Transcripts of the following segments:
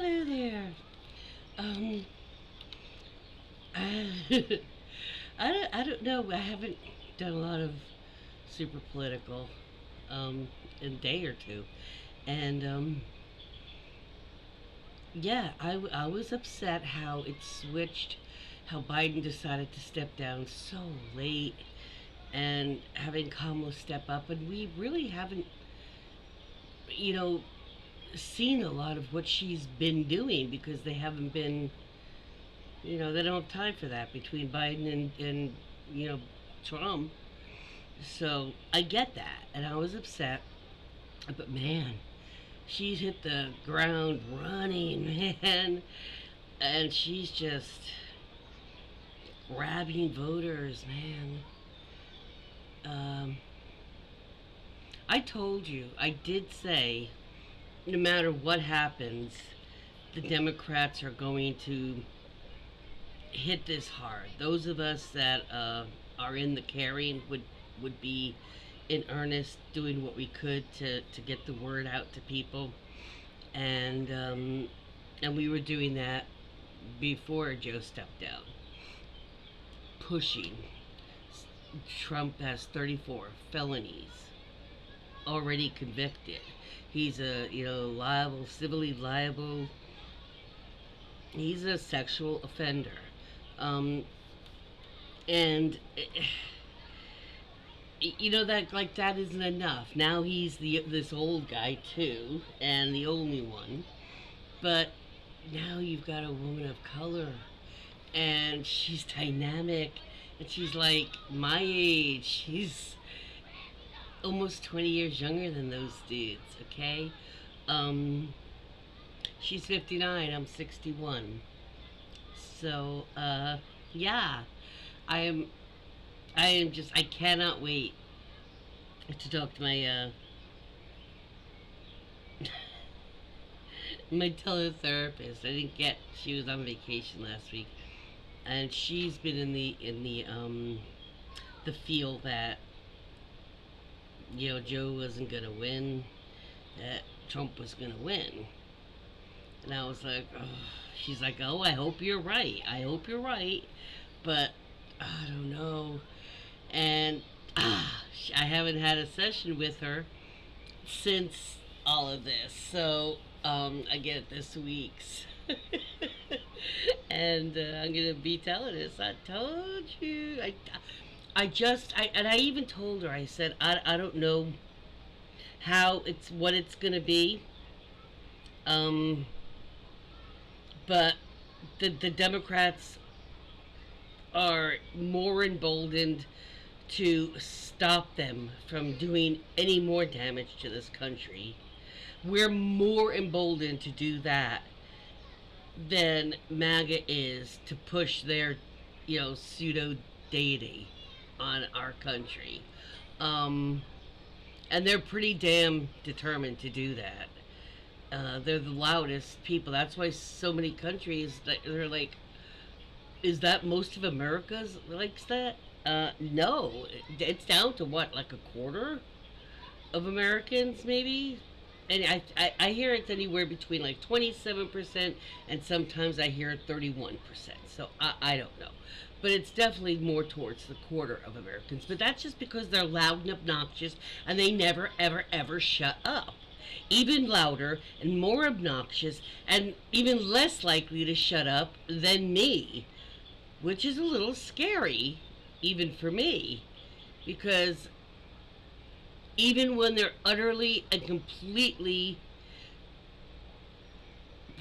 Hello there. Um, I, I don't know. I haven't done a lot of super political in a day or two, and yeah, I was upset how it switched, how Biden decided to step down so late, and having Kamala step up, and we really haven't, you know, seen a lot of what she's been doing because they haven't been, they don't have time for that between Biden and Trump. So I get that, and I was upset. But man, she's hit the ground running, man, and she's just grabbing voters, man. Um, I told you, I did say, no matter what happens, the Democrats are going to hit this hard. Those of us that are in the caring would be in earnest, doing what we could to get the word out to people, and we were doing that before Joe stepped down, pushing. Trump has 34 felonies already convicted. He's a liable, civilly liable. He's a sexual offender, um, and that like that isn't enough. Now he's this old guy too, and the only one. But now you've got a woman of color, and she's dynamic, and she's like my age. She's almost 20 years younger than those dudes. Okay, um, she's 59. I'm 61. So yeah, I am. I cannot wait to talk to my my teletherapist. I didn't get. She was on vacation last week, and she's been in the feel that Joe wasn't gonna win, that Trump was gonna win, and I was like, oh. She's like, oh, I hope you're right. I hope you're right, but I don't know. And I haven't had a session with her since all of this, so I get it this week. And I'm gonna be telling this. I told you. And I even told her. I said I don't know how what it's gonna be. Um, but the Democrats are more emboldened to stop them from doing any more damage to this country. We're more emboldened to do that than MAGA is to push their, pseudo deity on our country. Um, and they're pretty damn determined to do that. They're the loudest people. That's why so many countries, they're like, is that most of America's likes that? No, it's down to what, like a quarter of Americans, maybe. And I hear it's anywhere between like 27%, and sometimes I hear 31%. So I don't know, but it's definitely more towards the quarter of Americans. But that's just because they're loud and obnoxious, and they never ever ever shut up. Even louder and more obnoxious, and even less likely to shut up than me, which is a little scary, even for me, because even when they're utterly and completely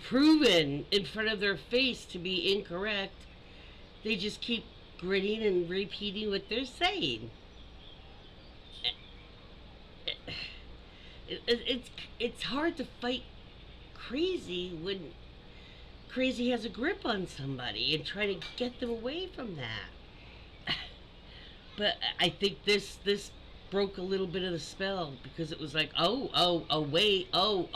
proven in front of their face to be incorrect, they just keep grinning and repeating what they're saying. It's hard to fight crazy when crazy has a grip on somebody and try to get them away from that. But I think this broke a little bit of the spell, because it was like, oh wait, and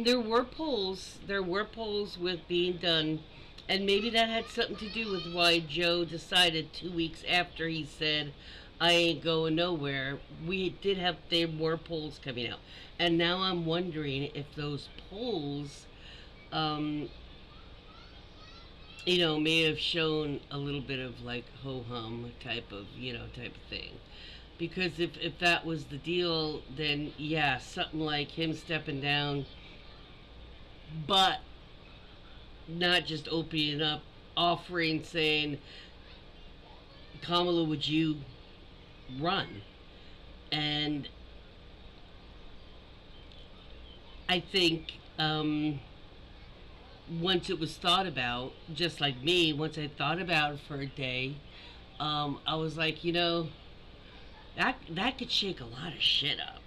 there were polls with being done, and maybe that had something to do with why Joe decided 2 weeks after he said, I ain't going nowhere. We did have there were polls coming out, and now I'm wondering if those polls, um, may have shown a little bit of like ho hum type of type of thing. Because if that was the deal, then yeah, something like him stepping down, but not just opening up, offering, saying, Kamala, would you run? And I think once it was thought about, just like me, once I thought about it for a day, I was like, that could shake a lot of shit up.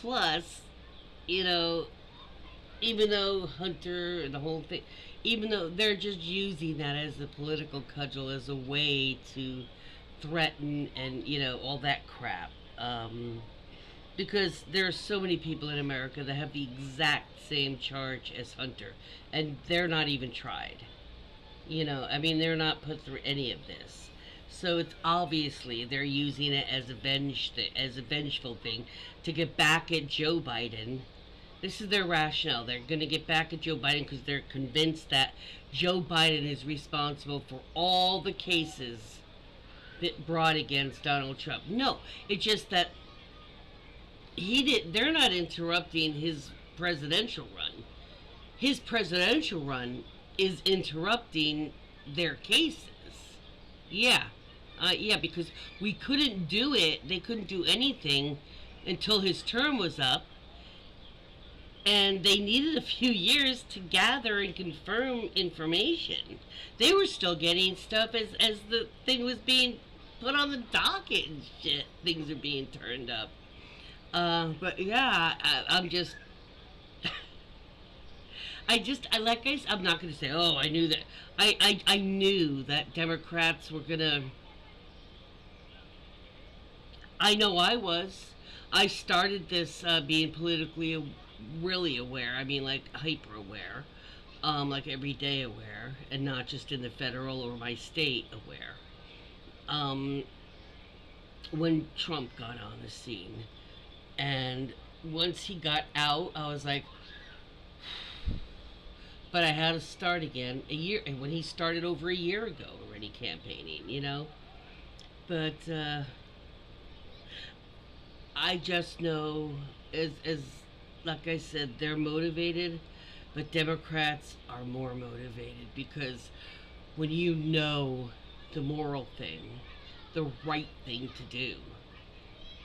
Plus, you know, even though Hunter and the whole thing, even though they're just using that as a political cudgel, as a way to threaten and all that crap. Because there are so many people in America that have the exact same charge as Hunter, and they're not even tried. I mean, they're not put through any of this. So it's obviously they're using it as as a vengeful thing to get back at Joe Biden. This is their rationale. They're going to get back at Joe Biden because they're convinced that Joe Biden is responsible for all the cases that brought against Donald Trump. No, it's just that he did. They're not interrupting his presidential run. His presidential run is interrupting their cases. Yeah, yeah, because we couldn't do it. They couldn't do anything until his term was up, and they needed a few years to gather and confirm information. They were still getting stuff as the thing was being put on the docket and shit. Things are being turned up. But yeah, I'm just, I'm not gonna say, oh, I knew that. I knew that Democrats were gonna. I know I was. I started this being politically really aware. I mean, like hyper aware, like everyday aware, and not just in the federal or my state aware. Um, when Trump got on the scene, and once he got out, I was like, but I had to start again a year. And when he started over a year ago already campaigning. But I just know, as like I said, they're motivated, but Democrats are more motivated because when you know the moral thing, the right thing to do,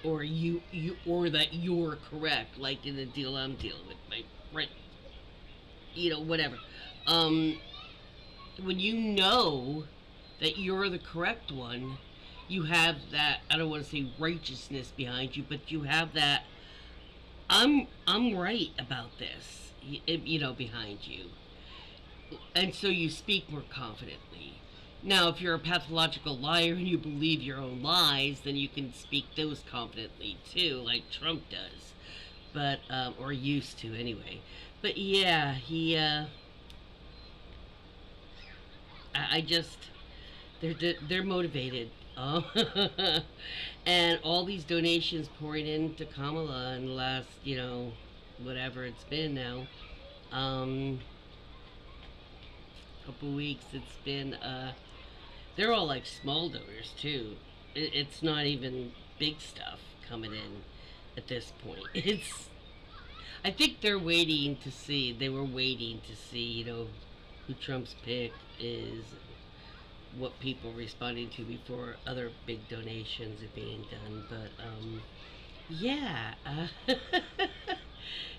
or or that you're correct, like in the deal I'm dealing with, my right, whatever. Um, when you know that you're the correct one, you have that, I don't want to say righteousness behind you, but you have that I'm right about this, behind you. And so you speak more confidently. Now, if you're a pathological liar and you believe your own lies, then you can speak those confidently too, like Trump does. But or used to anyway. But yeah, I just they're motivated. And all these donations pouring into Kamala in the last, whatever it's been now, couple weeks. It's been they're all like small donors too. It's not even big stuff coming in at this point. It's I think they're waiting to see. They were waiting to see, who Trump's pick is, what people are responding to before other big donations are being done. But yeah,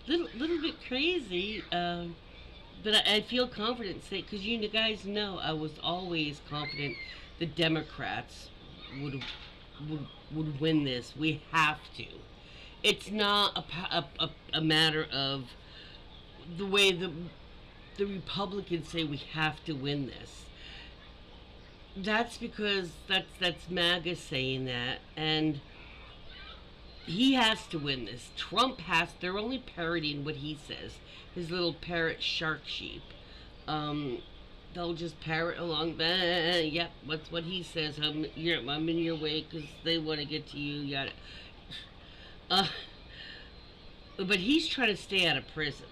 little bit crazy. But I feel confident say because you guys know I was always confident the Democrats would would win this. We have to. It's not a matter of the way the Republicans say we have to win this. That's because that's MAGA saying that, and he has to win this. Trump has. They're only parroting what he says. His little parrot shark sheep. Um, they'll just parrot along. Bah, yep, what's what he says. I'm in your way because they want to get to you. Yada. Uh, but he's trying to stay out of prison.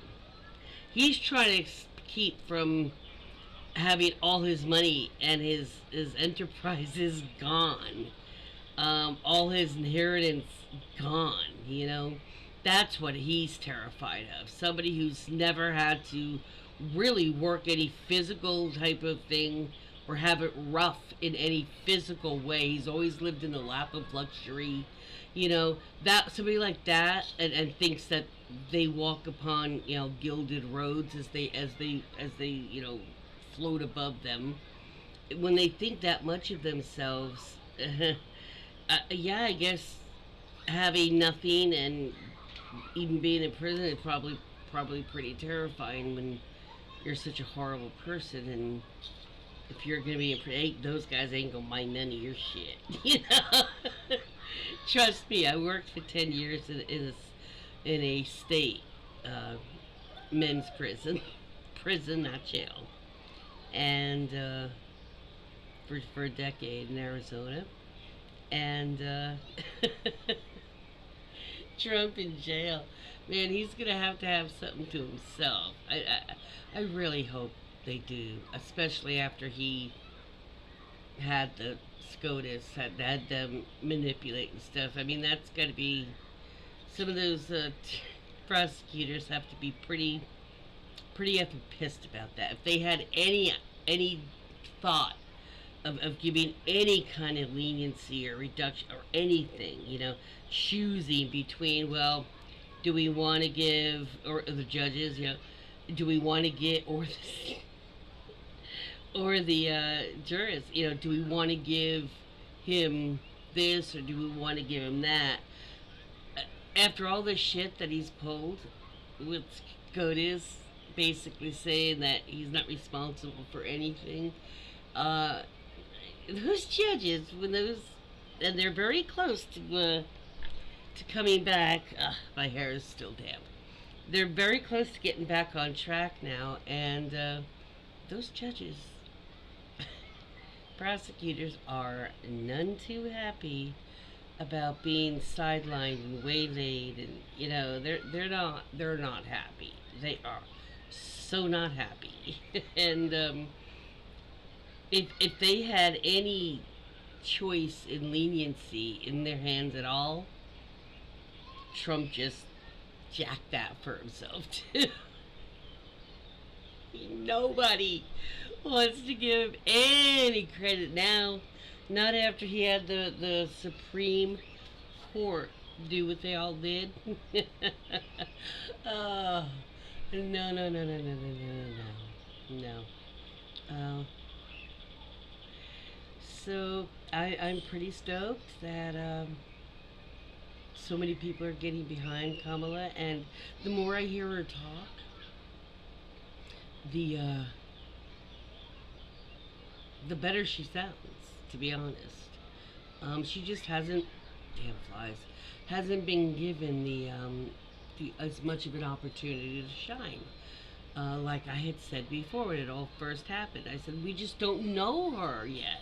He's trying to keep from having all his money and his enterprises gone, all his inheritance gone. That's what he's terrified of. Somebody who's never had to really work any physical type of thing or have it rough in any physical way. He's always lived in the lap of luxury. That somebody like that, and thinks that they walk upon gilded roads as they float above them. When they think that much of themselves, yeah, I guess having nothing and even being in prison is probably pretty terrifying when you're such a horrible person. And if you're gonna be in prison, those guys ain't gonna mind none of your shit. Trust me, I worked for 10 years in a state men's prison, prison not jail, and for a decade in Arizona, and Trump in jail. Man, he's gonna have to have something to himself. I really hope they do, especially after he had the SCOTUS, had them manipulate and stuff. I mean, that's got to be some of those prosecutors have to be pretty effing pissed about that. If they had any thought of giving any kind of leniency or reduction or anything, choosing between, well, do we want to give, or the judges, do we want to get, or the jurors, do we want to give him this or do we want to give him that? After all the shit that he's pulled with SCOTUS basically saying that he's not responsible for anything, those judges, and they're very close to coming back. My hair is still damp. They're very close to getting back on track now, and those judges, prosecutors, are none too happy about being sidelined and waylaid, and they're not happy. They are so not happy, and if they had any choice in leniency in their hands at all, Trump just jacked that for himself too. Nobody wants to give any credit now. Not after he had the Supreme Court do what they all did. Oh, no, no, no, no, no, no, no, no, no. Uh, so I'm pretty stoked that so many people are getting behind Kamala, and the more I hear her talk, the the better she sounds. To be honest, she just hasn't, damn flies, hasn't been given the as much of an opportunity to shine. Like I had said before when it all first happened, I said we just don't know her yet.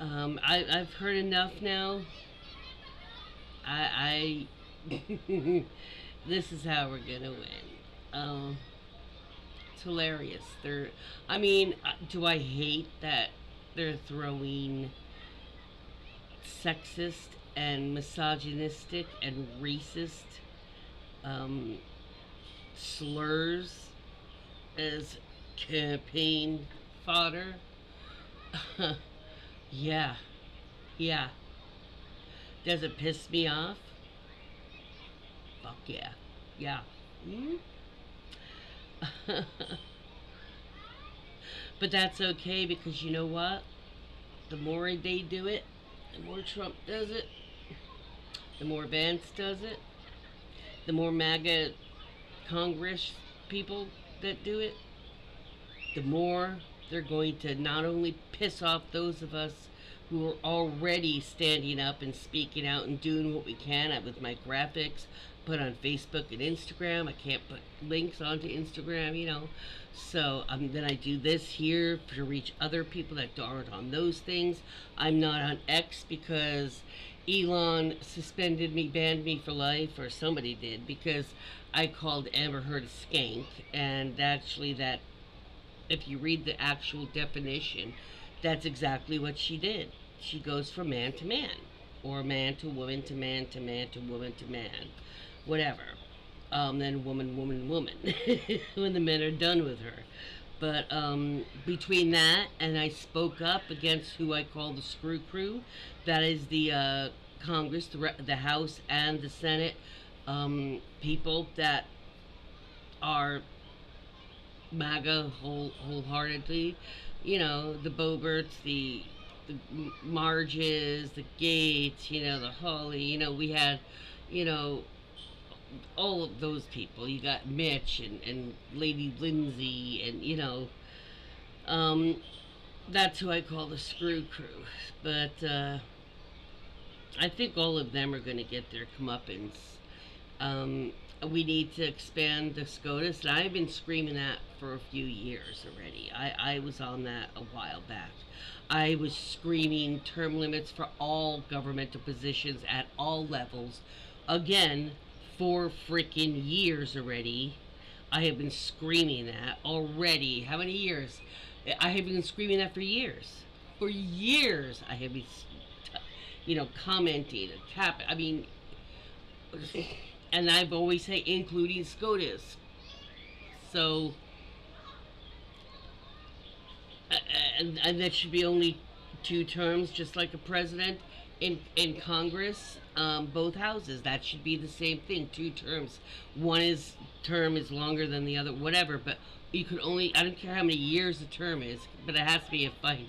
I've heard enough now. I this is how we're gonna win. It's hilarious. I mean, do I hate that they're throwing sexist and misogynistic and racist um, slurs as campaign fodder? Yeah, yeah. Does it piss me off? Fuck yeah. Yeah. Hmm? But that's okay because you know what? The more they do it, the more Trump does it, the more Vance does it, the more MAGA Congress people that do it, the more they're going to not only piss off those of us who are already standing up and speaking out and doing what we can with my graphics, put on Facebook and Instagram. I can't put links onto Instagram. So then I do this here to reach other people that aren't on those things. I'm not on X because Elon suspended me, banned me for life, or somebody did, because I called Amber Heard a skank, and actually that, if you read the actual definition, that's exactly what she did. She goes from man to man, or man to woman to man to man to woman to man, whatever. Then woman, woman, woman, when the men are done with her. But between that and I spoke up against who I call the screw crew, that is the Congress, the House, and the Senate people that are MAGA wholeheartedly. The Boberts, the Marges, the Gates, the Hawley. We had, you know, all of those people. You got Mitch and Lady Lindsay, and um, that's who I call the screw crew. But I think all of them are going to get their comeuppance. Um, we need to expand the SCOTUS, and I've been screaming that for a few years already. I was on that a while back. I was screaming term limits for all governmental positions at all levels. Again, for freaking years already. I have been screaming that already. How many years? I have been screaming that for years. For years, I have been, commenting, I mean, and I've always say including SCOTUS. So, uh, and that should be only 2 terms, just like a president in Congress, both houses. That should be the same thing, 2 terms. One is term is longer than the other, whatever. But you could only, I don't care how many years a term is, but it has to be a fine.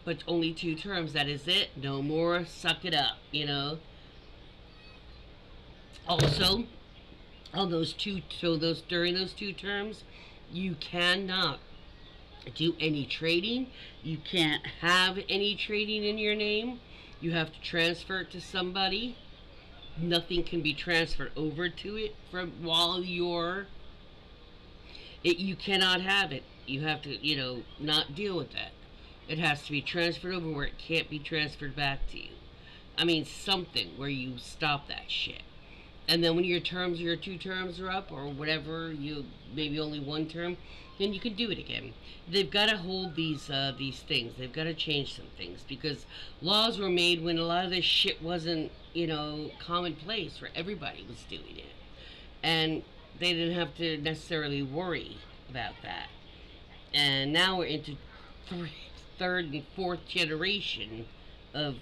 But only 2 terms. That is it. No more. Suck it up. Also, on those two, so those during those 2 terms, you cannot do any trading. You can't have any trading in your name. You have to transfer it to somebody. Nothing can be transferred over to it from while you're it. You cannot have it. You have to, not deal with that. It has to be transferred over where it can't be transferred back to you. I mean, something where you stop that shit. And then when your 2 terms are up, or whatever, you maybe only 1 term, then you can do it again. They've got to hold these things. They've got to change some things, because laws were made when a lot of this shit wasn't, commonplace, where everybody was doing it, and they didn't have to necessarily worry about that. And now we're into third and fourth generation of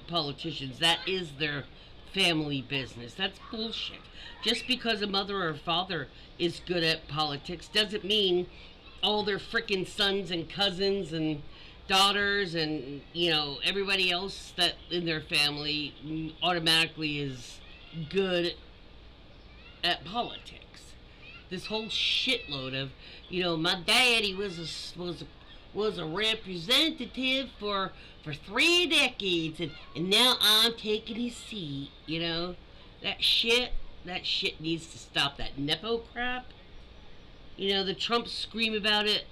politicians. That is their family business. That's bullshit. Just because a mother or father is good at politics doesn't mean all their frickin' sons and cousins and daughters and everybody else that in their family automatically is good at politics. This whole shitload of, my daddy was a representative for 3 decades, and now I'm taking his seat. That shit needs to stop. That nepo crap. The Trumps scream about it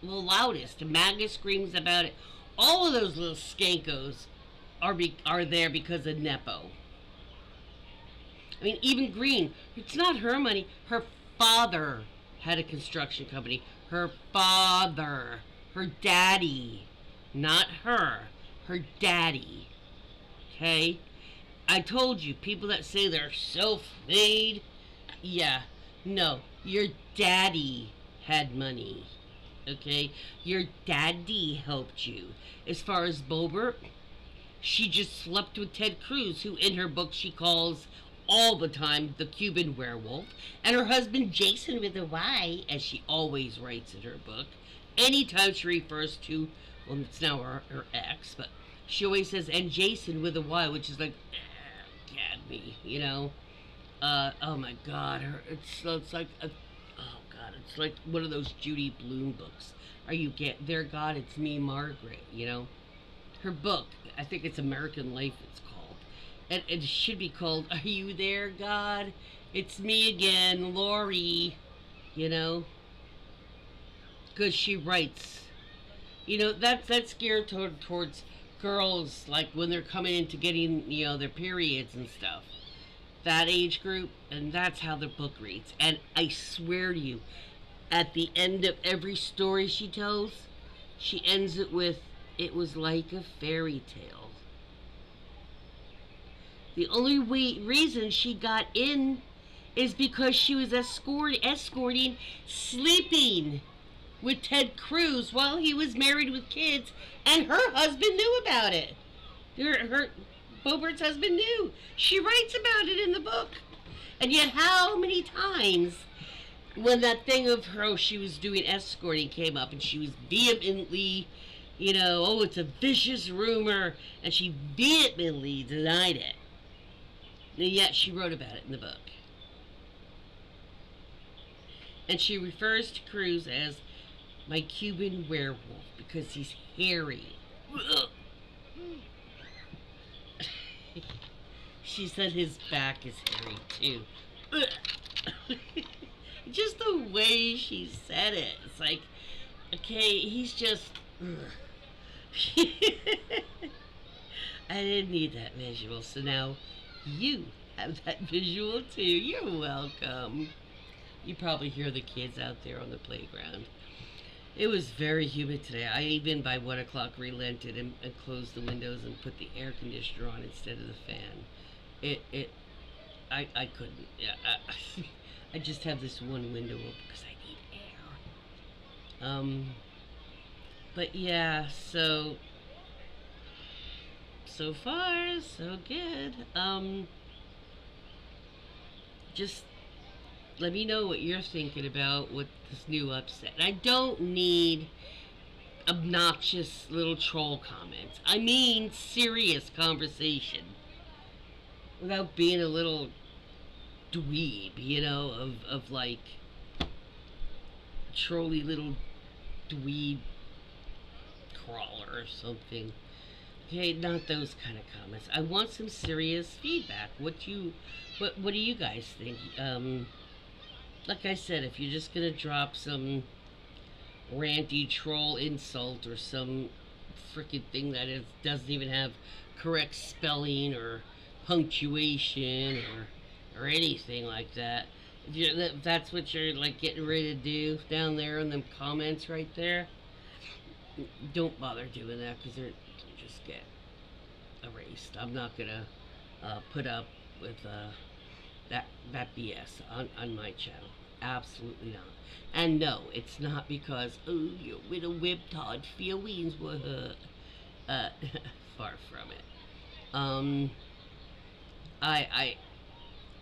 the loudest. The MAGA screams about it. All of those little skankos are there because of nepo. I mean, even Green. It's not her money. Her father had a construction company. Her father. Her daddy. Not her. Her daddy. Okay? I told you, people that say they're self-made, yeah, no, your daddy had money. Okay? Your daddy helped you. As far as Boebert, she just slept with Ted Cruz, who in her book she calls all the time the Cuban werewolf, and her husband Jason with a Y, as she always writes in her book. Anytime she refers to, well, it's now her ex, but she always says, and Jason with a Y, which is like, gad me. Oh my God, it's like, oh God, it's like one of those Judy Blume books. Are you get there, God? It's me, Margaret. Her book, I think it's American Life, it's called, And it should be called "Are You There, God? It's Me Again, Lori." You know, because she writes. That's geared towards girls, like when they're coming into getting their periods and stuff. That age group, and that's how the book reads. And I swear to you, at the end of every story she tells, she ends it with, "It was like a fairy tale." The only reason she got in is because she was escorting sleeping with Ted Cruz while he was married with kids, and her husband knew about it. Her Bobert's husband knew. She writes about it in the book. And yet, how many times when that thing of her, she was doing escorting came up, and she was vehemently, "Oh, it's a vicious rumor," and she vehemently denied it. And yet, she wrote about it in the book. And she refers to Cruz as my Cuban werewolf because he's hairy. She said his back is hairy too. Just the way she said it. It's like, okay, he's just. I didn't need that visual, so now you have that visual too. You're welcome. You probably hear the kids out there on the playground. It was very humid today. I even by 1 o'clock relented and closed the windows and put the air conditioner on instead of the fan. I couldn't. Yeah, I just have this one window open because I need air. But yeah, so far so good. Just let me know what you're thinking about with this new upset. I don't need obnoxious little troll comments. I mean serious conversation without being a little dweeb, of like trolly little dweeb crawler or something. Okay, not those kind of comments. I want some serious feedback. What do you guys think? Like I said, if you're just gonna drop some ranty troll insult or some freaking thing that doesn't even have correct spelling or punctuation or anything like that, if that's what you're like getting ready to do down there in them comments right there, don't bother doing that because they're just get erased. I'm not gonna put up with that BS on my channel. Absolutely not. And no, it's not because your little whiptard feelings were hurt. Far from it. I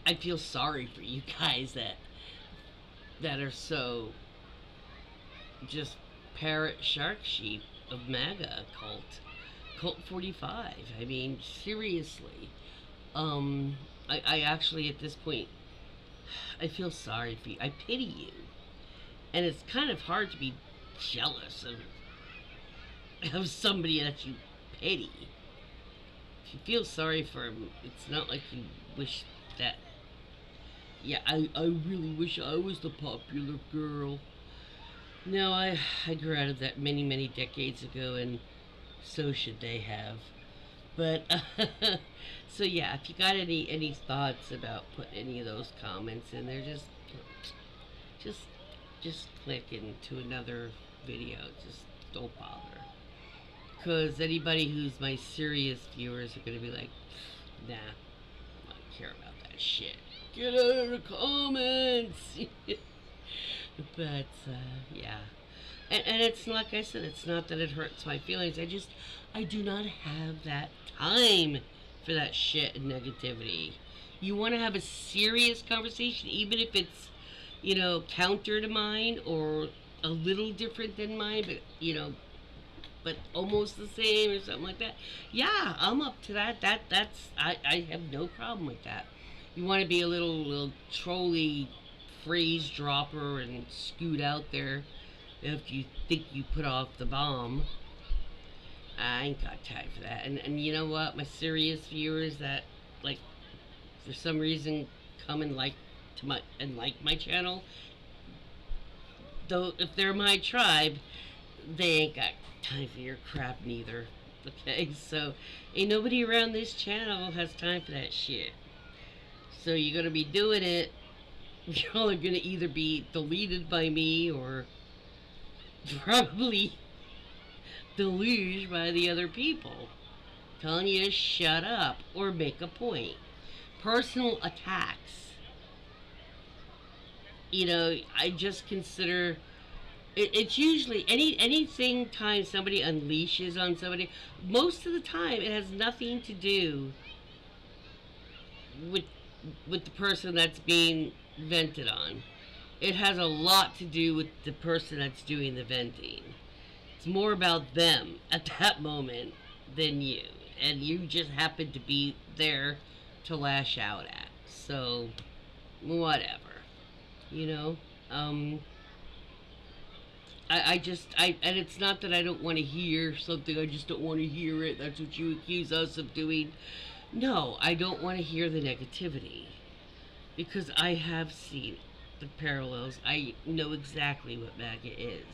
I feel sorry for you guys that are so just parrot shark sheep of MAGA cult 45. I mean, seriously. I actually at this point I feel sorry for you. I pity you. And it's kind of hard to be jealous of somebody that you pity. If you feel sorry for him, it's not like you wish that. Yeah, I really wish I was the popular girl. No, I grew out of that many, many decades ago, and so should they have. But, so yeah, if you got any thoughts about putting any of those comments in there, just, just click into another video. Just don't bother. Because anybody who's my serious viewers are going to be like, nah, I don't care about that shit. Get out of the comments! But, yeah. And it's like I said, it's not that it hurts my feelings. I do not have that time for that shit and negativity. You want to have a serious conversation, even if it's, counter to mine or a little different than mine, but almost the same or something like that. Yeah, I'm up to that. I have no problem with that. You want to be a little trolly phrase dropper and scoot out there if you think you put off the bomb. I ain't got time for that. And you know what? My serious viewers that like for some reason come and like my channel, though if they're my tribe, they ain't got time for your crap neither. Okay, so ain't nobody around this channel has time for that shit. So you're gonna be doing it. Y'all are gonna either be deleted by me or probably deluged by the other people telling you to shut up or make a point. Personal attacks. I just consider it's usually anything time somebody unleashes on somebody. Most of the time, it has nothing to do with the person that's being vented on. It has a lot to do with the person that's doing the venting. It's more about them at that moment than you, and you just happen to be there to lash out at. So, whatever, you know. Um, and it's not that I don't want to hear something. I just don't want to hear it. That's what you accuse us of doing. No, I don't want to hear the negativity because I have seen the parallels. I know exactly what MAGA is.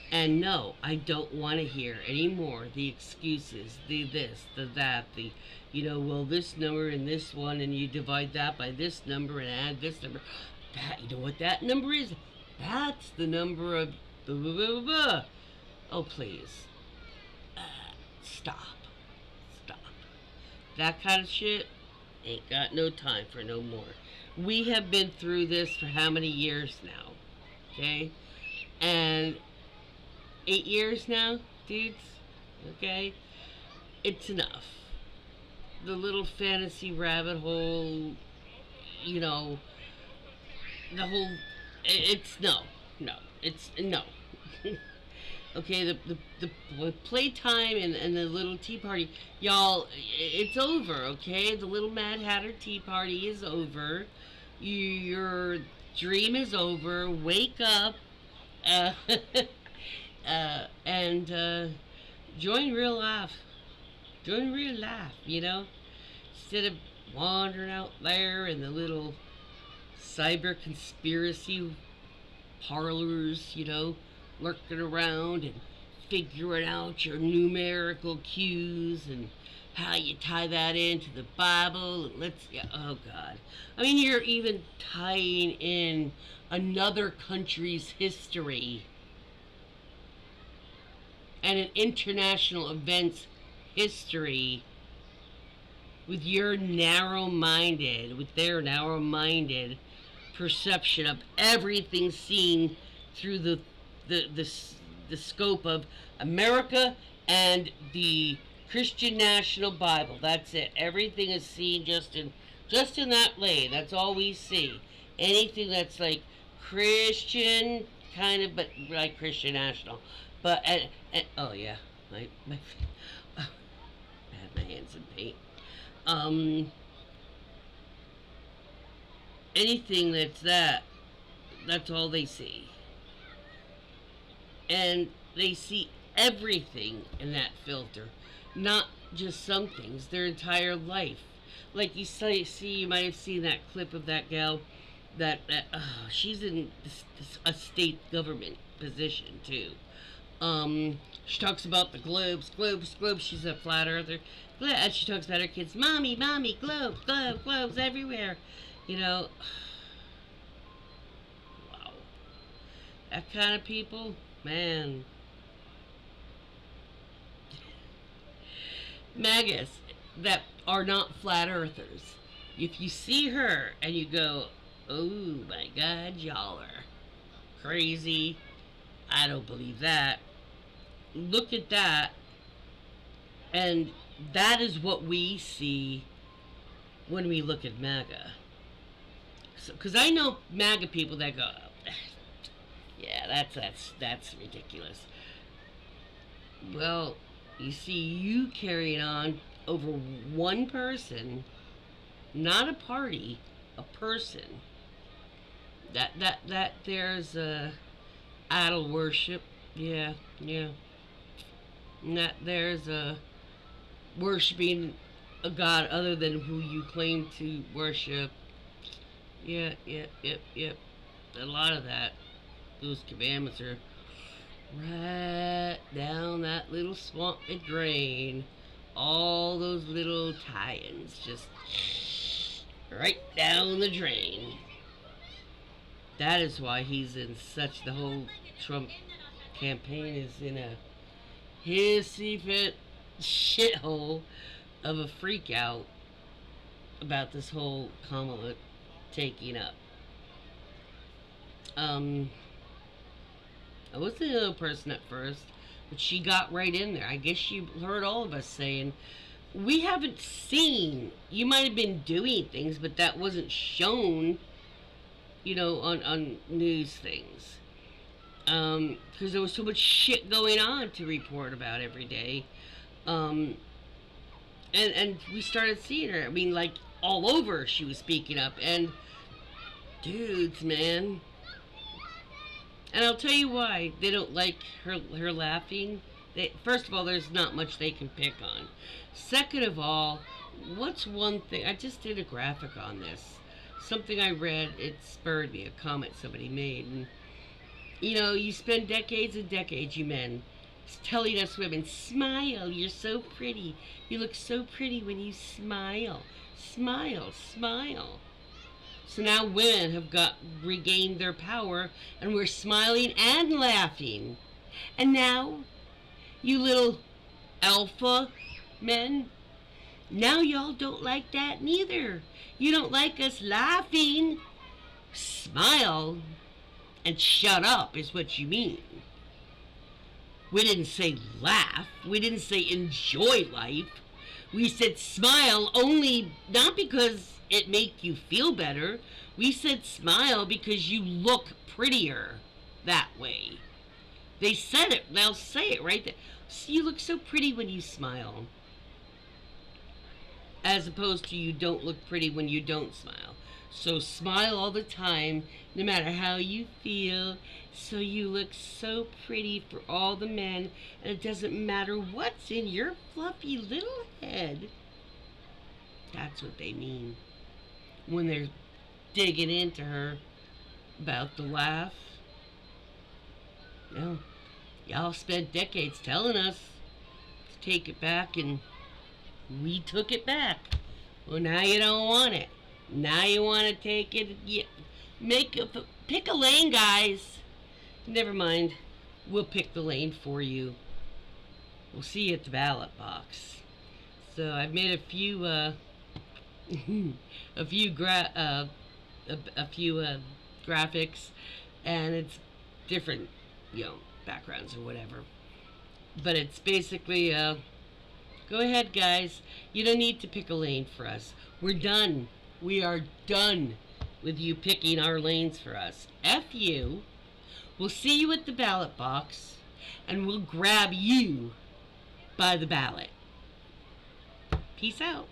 And no, I don't want to hear anymore the excuses, the this, the that, well, this number and this one, and you divide that by this number and add this number. That, you know what that number is? That's the number of blah, blah, blah, blah, blah. Oh, please. Stop. Stop. That kind of shit ain't got no time for no more. We have been through this for how many years now? Okay? And 8 years now, dudes? Okay? It's enough. The little fantasy rabbit hole, you know, the whole. It's no. No. It's no. Okay, the playtime and the little tea party, y'all, it's over. Okay, the little Mad Hatter tea party is over. Your dream is over. Wake up, uh, and join real life. Join real life. Instead of wandering out there in the little cyber conspiracy parlors, lurking around and figuring out your numerical cues and how you tie that into the Bible. And oh God. I mean, you're even tying in another country's history and an international event's history with their narrow-minded perception of everything seen through the scope of America and the Christian National Bible. That's it. Everything is seen just in that lane. That's all we see. Anything that's like Christian kind of, but like Christian National. But oh yeah, my I had my hands in paint. Anything that's all they see. And they see everything in that filter, not just some things, their entire life. Like you might have seen that clip of that gal that she's in a state government position too. She talks about the globes. She's a flat earther. And she talks about her kids, mommy, globes everywhere. Wow. That kind of people, man. Magus that are not flat earthers. If you see her and you go, oh my God, y'all are crazy. I don't believe that. Look at that. And that is what we see when we look at MAGA. Because I know MAGA people that go, yeah, that's ridiculous. Well, you see, you carrying on over one person, not a party, a person. That there's idol worship, yeah. And that there's worshiping a god other than who you claim to worship. Yeah, yeah, yep, yep. A lot of that, those commandments are right down that little swamp and drain. All those little tie-ins just right down the drain. That is why he's in such, the whole Trump campaign is in a hissy fit shithole of a freak out about this whole Kamala taking up. Um, I was the other person at first, but she got right in there. I guess she heard all of us saying, we haven't seen, you might have been doing things, but that wasn't shown, on news things. Because there was so much shit going on to report about every day. Um, and we started seeing her. I mean, like, all over she was speaking up. And, dudes, man. And I'll tell you why they don't like her laughing. First of all, there's not much they can pick on. Second of all, what's one thing? I just did a graphic on this. Something I read, it spurred me, a comment somebody made. And, you spend decades and decades, you men, telling us women, smile, you're so pretty. You look so pretty when you smile. Smile, smile. So now women have regained their power, and we're smiling and laughing. And now, you little alpha men, now y'all don't like that neither. You don't like us laughing. Smile and shut up is what you mean. We didn't say laugh. We didn't say enjoy life. We said smile only, not because it make you feel better. We said smile because you look prettier that way. They said it. They'll say it right there. So you look so pretty when you smile. As opposed to you don't look pretty when you don't smile. So smile all the time, no matter how you feel. So you look so pretty for all the men. And it doesn't matter what's in your fluffy little head. That's what they mean when they're digging into her about the laugh. No, y'all spent decades telling us to take it back, and we took it back. Well, now you don't want it. Now you want to take it. Pick a lane, guys. Never mind. We'll pick the lane for you. We'll see you at the ballot box. So I've made a few graphics, and it's different, backgrounds or whatever. But it's basically, go ahead, guys. You don't need to pick a lane for us. We're done. We are done with you picking our lanes for us. F you. We'll see you at the ballot box, and we'll grab you by the ballot. Peace out.